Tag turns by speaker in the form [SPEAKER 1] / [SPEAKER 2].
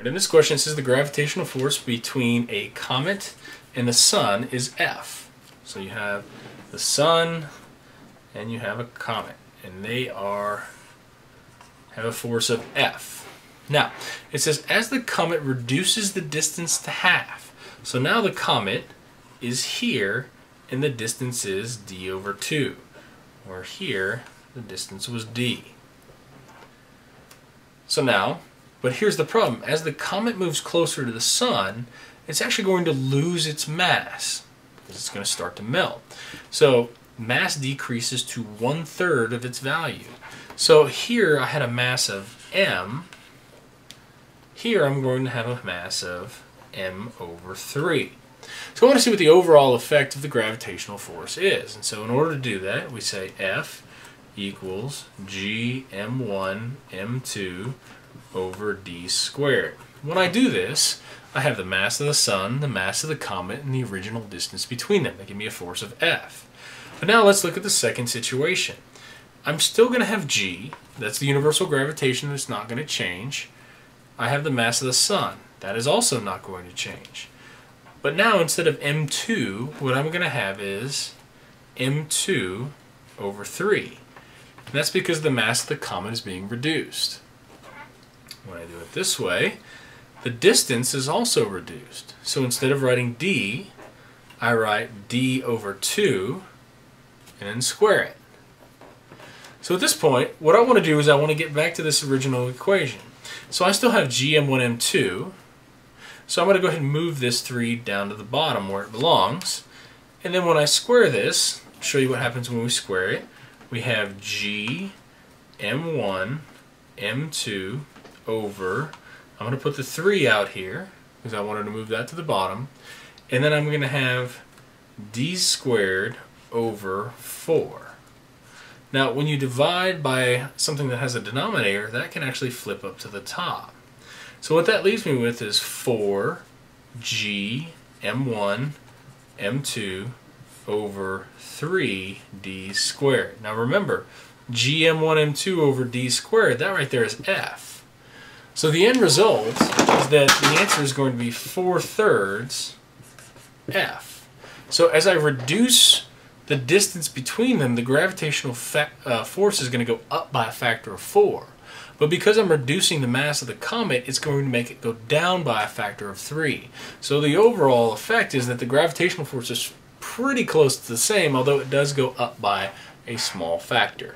[SPEAKER 1] In this question, it says the gravitational force between a comet and the sun is F. So you have the sun and you have a comet, and they have a force of F. Now, it says as the comet reduces the distance to half. So now the comet is here and the distance is d over 2. Or here, the distance was d. So now, but here's the problem. As the comet moves closer to the sun, it's actually going to lose its mass because it's going to start to melt. So mass decreases to 1/3 of its value. So here I had a mass of m. Here I'm going to have a mass of m over 3. So I want to see what the overall effect of the gravitational force is. And so in order to do that, we say F equals g m1 m2 over d squared. When I do this, I have the mass of the sun, the mass of the comet, and the original distance between them. They give me a force of F. But now let's look at the second situation. I'm still going to have g. That's the universal gravitation that's not going to change. I have the mass of the sun. That is also not going to change. But now instead of m2, what I'm going to have is m2 over 3. And that's because the mass of the comet is being reduced. When I do it this way, the distance is also reduced. So instead of writing d, I write d over 2 and then square it. So at this point, what I want to do is I want to get back to this original equation. So I still have gm1 m2. So I'm going to go ahead and move this 3 down to the bottom where it belongs. And then when I square this, I'll show you what happens when we square it. We have g m1 m2 over, I'm going to put the 3 out here because I wanted to move that to the bottom, and then I'm going to have d squared over 4. Now when you divide by something that has a denominator, that can actually flip up to the top. So what that leaves me with is 4g m1 m2 over 3d squared. Now remember, gm1 m2 over d squared, that right there is F. So the end result is that the answer is going to be 4/3 F. So as I reduce the distance between them, the gravitational force is going to go up by a factor of 4. But because I'm reducing the mass of the comet, it's going to make it go down by a factor of 3. So the overall effect is that the gravitational force is pretty close to the same, although it does go up by a small factor.